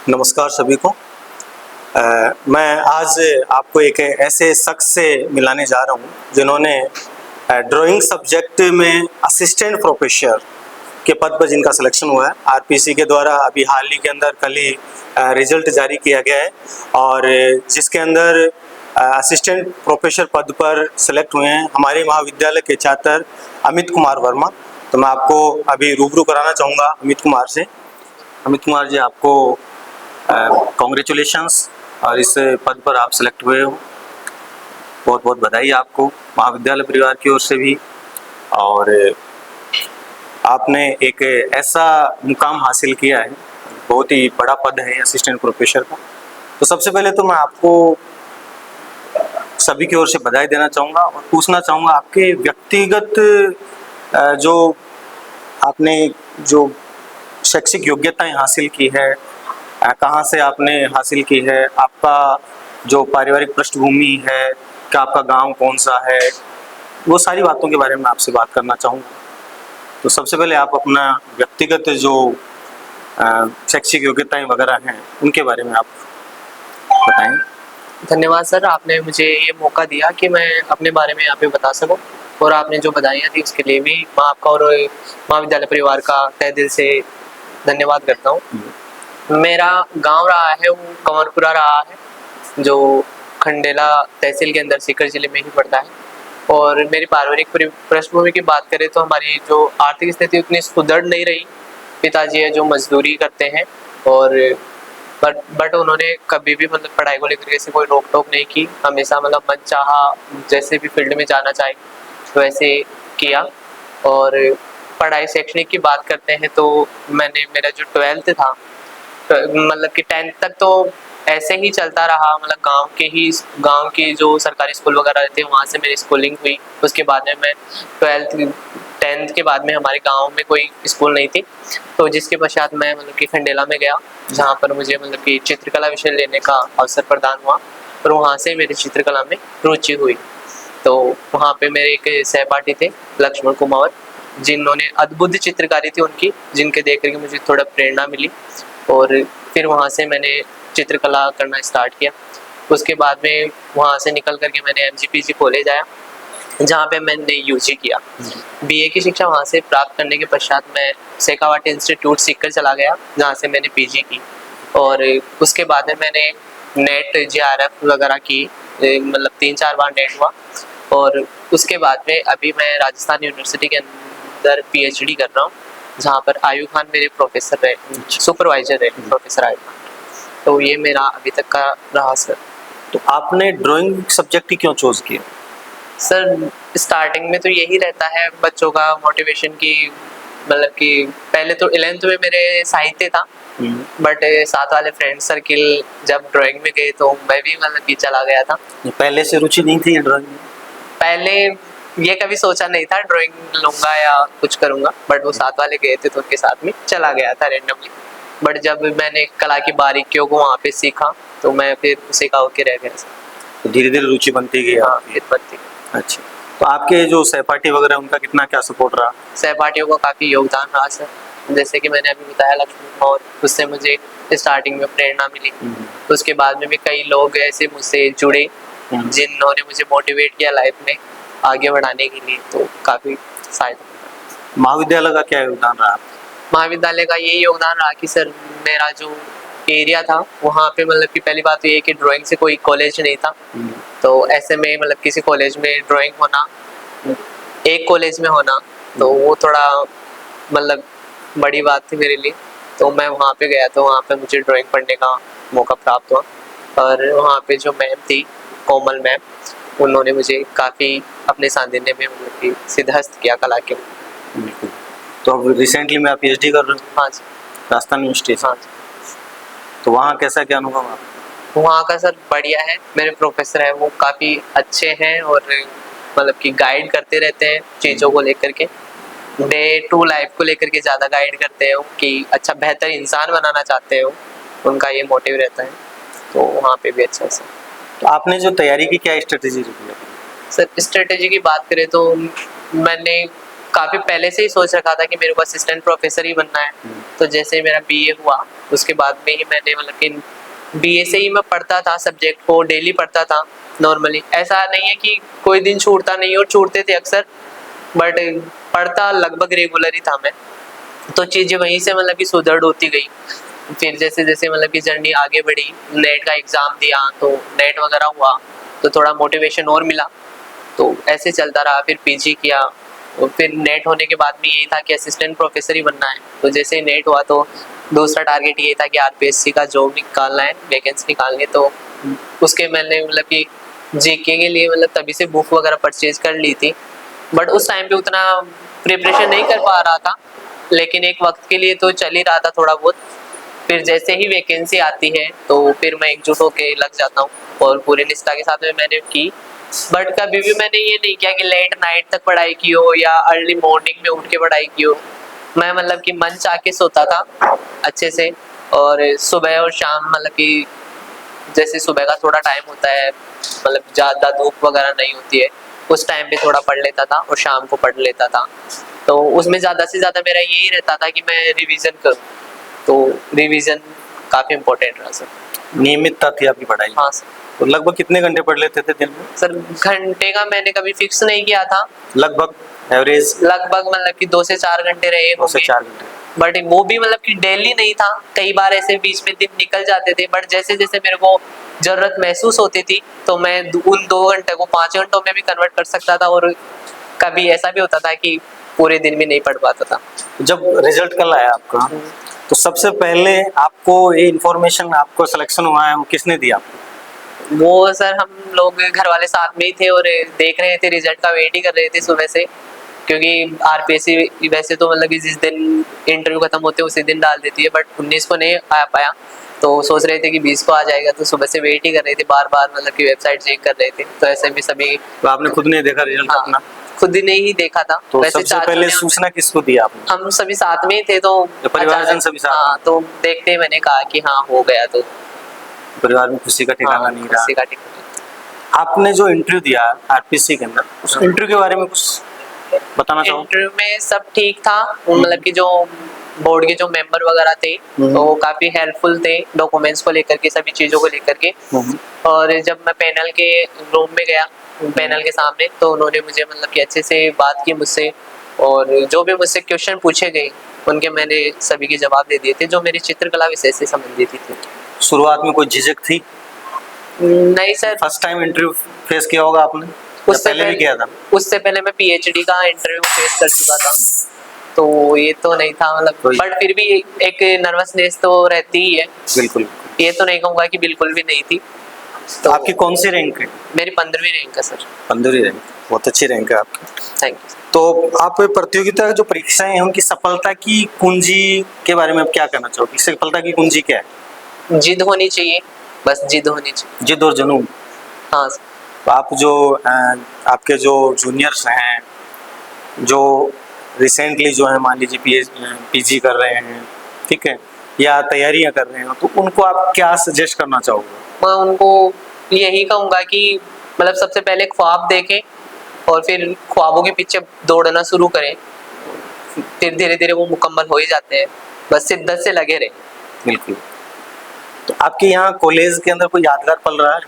नमस्कार सभी को। मैं आज आपको एक ऐसे शख्स से मिलाने जा रहा हूँ जिन्होंने ड्राइंग सब्जेक्ट में असिस्टेंट प्रोफेसर के पद पर जिनका सिलेक्शन हुआ है। आरपीसी के द्वारा अभी हाल ही के अंदर कल ही रिजल्ट जारी किया गया है और जिसके अंदर असिस्टेंट प्रोफेसर पद पर सिलेक्ट हुए हैं हमारे महाविद्यालय के छात्र अमित कुमार वर्मा। तो मैं आपको अभी रूबरू कराना चाहूँगा अमित कुमार से। अमित कुमार जी, आपको कॉन्ग्रेचुलेशंस और इस पद पर आप सिलेक्ट हुए हो। बहुत बहुत बधाई आपको महाविद्यालय परिवार की ओर से भी। और आपने एक ऐसा मुकाम हासिल किया है, बहुत ही बड़ा पद है असिस्टेंट प्रोफेसर का। तो सबसे पहले तो मैं आपको सभी की ओर से बधाई देना चाहूँगा और पूछना चाहूँगा आपके व्यक्तिगत जो आपने जो शैक्षिक योग्यताएं हासिल की है, कहाँ से आपने हासिल की है, आपका जो पारिवारिक पृष्ठभूमि है, क्या आपका गांव कौन सा है, वो सारी बातों के बारे में आपसे बात करना चाहूँगा। तो सबसे पहले आप अपना व्यक्तिगत जो शैक्षिक योग्यताएं वगैरह हैं उनके बारे में आप बताएं। धन्यवाद सर, आपने मुझे ये मौका दिया कि मैं अपने बारे में यहाँ पे बता सकूं और आपने जो बधाइयाँ दी उसके लिए भी मैं आपका और महाविद्यालय परिवार का तहे दिल से धन्यवाद करता हूँ। मेरा गांव रहा है वो कंवरपुरा रहा है जो खंडेला तहसील के अंदर सीकर जिले में ही पड़ता है। और मेरी पारिवारिक पृष्ठभूमि की बात करें तो हमारी जो आर्थिक स्थिति उतनी सुदृढ़ नहीं रही। पिताजी है जो मजदूरी करते हैं और बट उन्होंने कभी भी मतलब पढ़ाई को लेकर ऐसे कोई रोक टोक नहीं की। हमेशा मतलब मन चाहा जैसे भी फील्ड में जाना चाहे वैसे किया। और पढ़ाई शैक्षणिक की बात करते हैं तो मैंने मेरा जो 12th था मतलब कि 10th तक तो ऐसे ही चलता रहा। मतलब गांव के जो सरकारी स्कूल वगैरह थे वहाँ से मेरी स्कूलिंग हुई। उसके बाद में मैं 10th के बाद में हमारे गांव में कोई स्कूल नहीं थी, तो जिसके पश्चात मैं मतलब कि खंडेला में गया जहाँ पर मुझे मतलब कि चित्रकला विषय लेने का अवसर प्रदान हुआ और वहाँ से मेरी चित्रकला में रुचि हुई। तो वहाँ पे मेरे एक सहपाठी थे लक्ष्मण कुमार, जिन्होंने अद्भुत चित्रकारी थी उनकी, जिनके देख करके मुझे थोड़ा प्रेरणा मिली और फिर वहाँ से मैंने चित्रकला करना स्टार्ट किया। उसके बाद में वहाँ से निकल करके मैंने MGPG कॉलेज आया जहाँ पे मैंने UG किया। BA की शिक्षा वहाँ से प्राप्त करने के पश्चात मैं शेखावाटी इंस्टीट्यूट सीकर चला गया जहाँ से मैंने PG की। और उसके बाद में मैंने नेट JRF वगैरह की, मतलब 3-4 बार नेट हुआ। और उसके बाद में अभी मैं राजस्थान यूनिवर्सिटी के अंदर PhD कर रहा हूँ जहाँ पर आयुब खान मेरे प्रोफेसर रहे, सुपरवाइजर रहे प्रोफेसर आयुब खान। तो ये मेरा अभी तक का रहा सर। तो आपने ड्राइंग सब्जेक्ट ही क्यों चूज किया? सर स्टार्टिंग में तो यही रहता है बच्चों का मोटिवेशन की, मतलब कि पहले तो 11th में मेरे साहित्य था बट साथ वाले फ्रेंड सर्किल जब ड्राइंग में गए तो मैं भी मतलब कि चला गया था। पहले से रुचि नहीं थी ड्राइंग में? पहले ये कभी सोचा नहीं था ड्राइंग लूंगा या कुछ करूंगा, बट वो साथ वाले गए थे तो उनके साथ में चला गया था रैंडमली। बट जब मैंने कला की बारीकियों को वहाँ पे सीखा तो मैं फिर उसे का होके रह गया। तो धीरे धीरे रुचि बनती गई? हाँ, फिर बनती गई। अच्छा, तो आपके जो सहपाठी वगैरह उनका कितना क्या सपोर्ट रहा? सहपाठियों का काफ़ी योगदान रहा सर। जैसे कि मैंने अभी बताया लक्ष्मण, और उससे मुझे स्टार्टिंग में प्रेरणा मिली। उसके बाद में भी कई लोग ऐसे मुझसे जुड़े जिन्होंने मुझे मोटिवेट किया लाइफ में आगे बढ़ाने के लिए, तो काफ़ी सहायता। महाविद्यालय का क्या योगदान रहा? महाविद्यालय का यही योगदान रहा कि सर मेरा जो एरिया था वहाँ पे मतलब कि पहली बात तो ये कि ड्राइंग से कोई कॉलेज नहीं था। तो ऐसे में मतलब किसी कॉलेज में ड्राइंग होना, एक कॉलेज में होना, तो वो थोड़ा मतलब बड़ी बात थी मेरे लिए। तो मैं वहाँ पे गया तो वहाँ पे मुझे ड्राइंग पढ़ने का मौका प्राप्त हुआ। और वहाँ पे जो मैम थी कोमल मैम, उन्होंने मुझे काफ़ी अपने सानिध्य में मतलब कि सिद्धहस्त किया कला के। बिल्कुल। तो अब रिसेंटली मैं PhD कर रहा हूँ। हाँ जी, राजस्थान यूनिवर्सिटी। हाँ जी। तो वहाँ कैसा क्या अनुभव आप? वहाँ का सर बढ़िया है। मेरे प्रोफेसर हैं वो काफ़ी अच्छे हैं और मतलब कि गाइड करते रहते हैं चीज़ों को लेकर के, डे टू लाइफ को लेकर के ज़्यादा गाइड करते हैं कि अच्छा बेहतर इंसान बनाना चाहते हो, उनका ये मोटिव रहता है। तो वहाँ पे भी अच्छा है सर। तो आपने जो तैयारी की क्या स्ट्रेटेजी रखी है? सर स्ट्रेटेजी की बात करें तो मैंने काफ़ी पहले से ही सोच रखा था कि मेरे को असिस्टेंट प्रोफेसर ही बनना है। तो जैसे मेरा बीए हुआ उसके बाद में ही मैंने मतलब कि बीए से ही मैं पढ़ता था, सब्जेक्ट को डेली पढ़ता था नॉर्मली। ऐसा नहीं है कि कोई दिन छूटता नहीं, और छूटते थे अक्सर, बट पढ़ता लगभग रेगुलर ही था मैं। तो चीज़ें वहीं से मतलब कि सुदृढ़ होती गई। फिर जैसे जैसे मतलब कि जर्नी आगे बढ़ी, नेट का एग्ज़ाम दिया तो नेट वगैरह हुआ तो थोड़ा मोटिवेशन और मिला, तो ऐसे चलता रहा। फिर पीजी किया, और फिर नेट होने के बाद में यही था कि असिस्टेंट प्रोफेसर ही बनना है। तो जैसे नेट हुआ तो दूसरा टारगेट ये था कि आरपीएससी का जॉब निकालना है, वैकेंसी निकालनी है। तो उसके मैंने मतलब कि जीके के लिए मतलब तभी से बुक वगैरह परचेज कर ली थी, बट उस टाइम पे उतना प्रिपरेशन नहीं कर पा रहा था, लेकिन एक वक्त के लिए तो चल ही रहा था थोड़ा बहुत। फिर जैसे ही वैकेंसी आती है तो फिर मैं एकजुट होके लग जाता हूँ, और पूरे निष्ठा के साथ में मैंने की। बट कभी भी मैंने ये नहीं किया कि लेट नाइट तक पढ़ाई की हो या अर्ली मॉर्निंग में उठ के पढ़ाई की हो। मैं मतलब कि मन चाह के सोता था अच्छे से, और सुबह और शाम मतलब कि जैसे सुबह का थोड़ा टाइम होता है, मतलब ज़्यादा धूप वगैरह नहीं होती है, उस टाइम पे थोड़ा पढ़ लेता था और शाम को पढ़ लेता था। तो उसमें ज़्यादा से ज़्यादा मेरा यही रहता था कि मैं रिवीजन करूँ, तो रिवीजन काफ़ी इम्पोर्टेंट रहा सर। नियमितता थी आपकी पढ़ाई? हाँ सर। तो लगभग कितने घंटे पढ़ लेते थे दिन में? सर घंटे का मैंने कभी फिक्स नहीं किया था, लगभग एवरेज? लगभग मतलब कि 2 से 4 घंटे रहे 2 से होंगे, 4 घंटे। बट वो भी मतलब कि डेली नहीं था। कई बार ऐसे बीच में दिन निकल जाते थे, बट जैसे जैसे मेरे को जरूरत महसूस होती थी तो मैं उन 2 घंटे को 5 घंटों में भी कन्वर्ट कर सकता था, और कभी ऐसा भी होता था कि पूरे दिन भी नहीं पढ़ पाता था। जब रिजल्ट कल आया आपका, तो सबसे पहले आपको ये इन्फॉर्मेशन, आपको सिलेक्शन हुआ है, वो किसने दिया आपको? वो सर हम लोग घर वाले साथ में ही थे, और देख रहे थे, रिजल्ट का वेट ही कर रहे थे सुबह से, क्योंकि आरपीएससी वैसे तो मतलब कि जिस दिन इंटरव्यू खत्म होते है उसी दिन डाल देती है, बट 19 को नहीं आ पाया, तो सोच रहे थे कि 20 को आ जाएगा। तो सुबह से वेट ही कर रहे थे, बार बार मतलब कि वेबसाइट चेक कर रहे थे। तो ऐसे भी सभी, तो आपने खुद नहीं देखा रिजल्ट हाँ, अपना? खुद ही नहीं देखा था। तो वैसे सबसे पहले सूचना किसको दिया आपने? हम सभी साथ में ही थे, तो परिवारजन सभी साथ? हाँ, तो देखते ही मैंने कहा कि हाँ हो गया। तो परिवार में खुशी का ठिकाना हाँ, नहीं रहा। खुशी का ठिकाना। आपने जो इंटरव्यू दिया आरपीसी के अंदर, उस इंटरव्यू के बारे में कुछ बताना चाहो? इंटरव्यू में सब ठीक था, मतलब कि जो बोर्ड के जो मेंबर वगैरह थे तो वो काफी हेल्पफुल थे, डॉक्यूमेंट्स को लेकर के, सभी चीजों को लेकर के। और जब मैं पैनल के रूम में गया, पैनल के सामने, तो उन्होंने मुझे मतलब कि अच्छे से बात की मुझसे, और जो भी मुझसे क्वेश्चन पूछे गए उनके मैंने सभी के जवाब दे दिए थे, जो मेरी चित्रकला विषय से संबंधित थी। शुरुआत में कोई झिझक थी? नहीं sir. First time interview face किया होगा आपने? उससे पहले भी किया था? उससे पहले मैं पीएचडी का इंटरव्यू फेस कर चुका था, तो ये तो नहीं था मतलब, बट फिर भी एक नर्वसनेस तो रहती ही है। बिल्कुल। ये तो नहीं कहूँगा कि बिल्कुल भी नहीं थी। तो आपकी कौन सी रैंक है? मेरी 15वीं रैंक है सर। 15वीं रैंक, बहुत अच्छी रैंक है आपकी। Thank you. तो आप प्रतियोगिता जो परीक्षाएं हैं उनकी सफलता की कुंजी के बारे में आप क्या कहना चाहोगे? सफलता की कुंजी क्या है? जिद होनी चाहिए, बस जिद होनी चाहिए। जिद और जुनून। हाँ। तो आप जो आपके जो जूनियर्स हैं, जो रिसेंटली जो है मान लीजिए पीजी कर रहे हैं, ठीक है, या तैयारियां कर रहे हैं, तो उनको आप क्या सजेस्ट करना चाहोगे? मैं उनको यही कहूँगा कि मतलब सबसे पहले ख्वाब देखें, और फिर ख्वाबों के पीछे दौड़ना शुरू करें, फिर धीरे धीरे वो मुकम्मल हो ही जाते हैं, बस शिद्दत से लगे रहें। बिल्कुल। तो आपके यहाँ कॉलेज के अंदर कोई यादगार पल रहा है?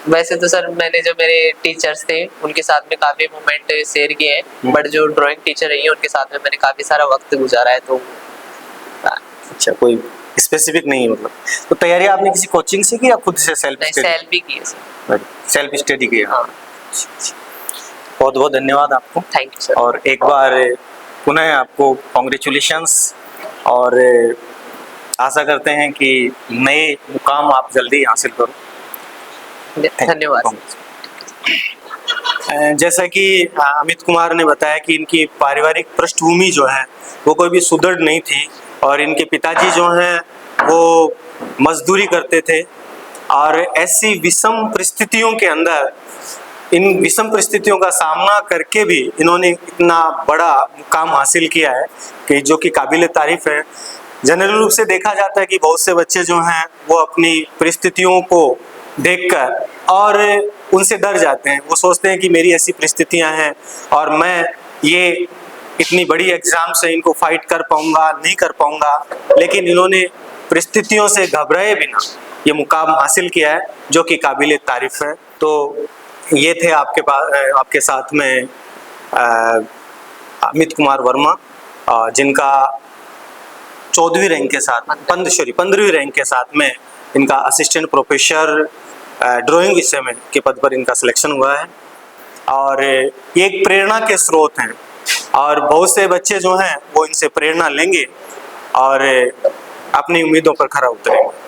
वैसे तो सर मैंने जो मेरे टीचर्स थे उनके साथ में काफ़ी मोमेंट शेयर किए हैं, बट जो ड्राइंग टीचर रही है उनके साथ में मैंने काफ़ी सारा वक्त गुजारा है। तो अच्छा, कोई स्पेसिफिक नहीं है मतलब। तो तैयारी आपने किसी कोचिंग से की या खुद से सेल्फ स्टडी? सेल्फ भी की है सर। सेल्फ स्टडी की है। हाँ। बहुत बहुत धन्यवाद आपको। Thank you sir. और एक बार पुनः आपको कॉन्ग्रेचुलेशंस, और आशा करते हैं कि नए मुकाम आप जल्दी हासिल करो। धन्यवाद। जैसा कि अमित कुमार ने बताया कि इनकी पारिवारिक पृष्ठभूमि जो है वो कोई भी सुदृढ़ नहीं थी, और इनके पिताजी जो हैं वो मजदूरी करते थे, और ऐसी विषम परिस्थितियों के अंदर, इन विषम परिस्थितियों का सामना करके भी इन्होंने इतना बड़ा मुकाम हासिल किया है कि जो कि काबिल तारीफ है। जनरल रूप से देखा जाता है कि बहुत से बच्चे जो हैं वो अपनी परिस्थितियों को देखकर और उनसे डर जाते हैं। वो सोचते हैं कि मेरी ऐसी परिस्थितियां हैं और मैं ये इतनी बड़ी एग्ज़ाम से इनको फाइट कर पाऊंगा नहीं कर पाऊंगा, लेकिन इन्होंने परिस्थितियों से घबराए बिना ये मुकाम हासिल किया है, जो कि काबिल तारीफ़ है। तो ये थे आपके साथ में अमित कुमार वर्मा, जिनका 14वीं रैंक के साथ 15वीं रैंक के साथ में इनका असिस्टेंट प्रोफेसर ड्राइंग विषय में के पद पर इनका सिलेक्शन हुआ है। और ये एक प्रेरणा के स्रोत हैं और बहुत से बच्चे जो हैं वो इनसे प्रेरणा लेंगे और अपनी उम्मीदों पर खरा उतरेंगे।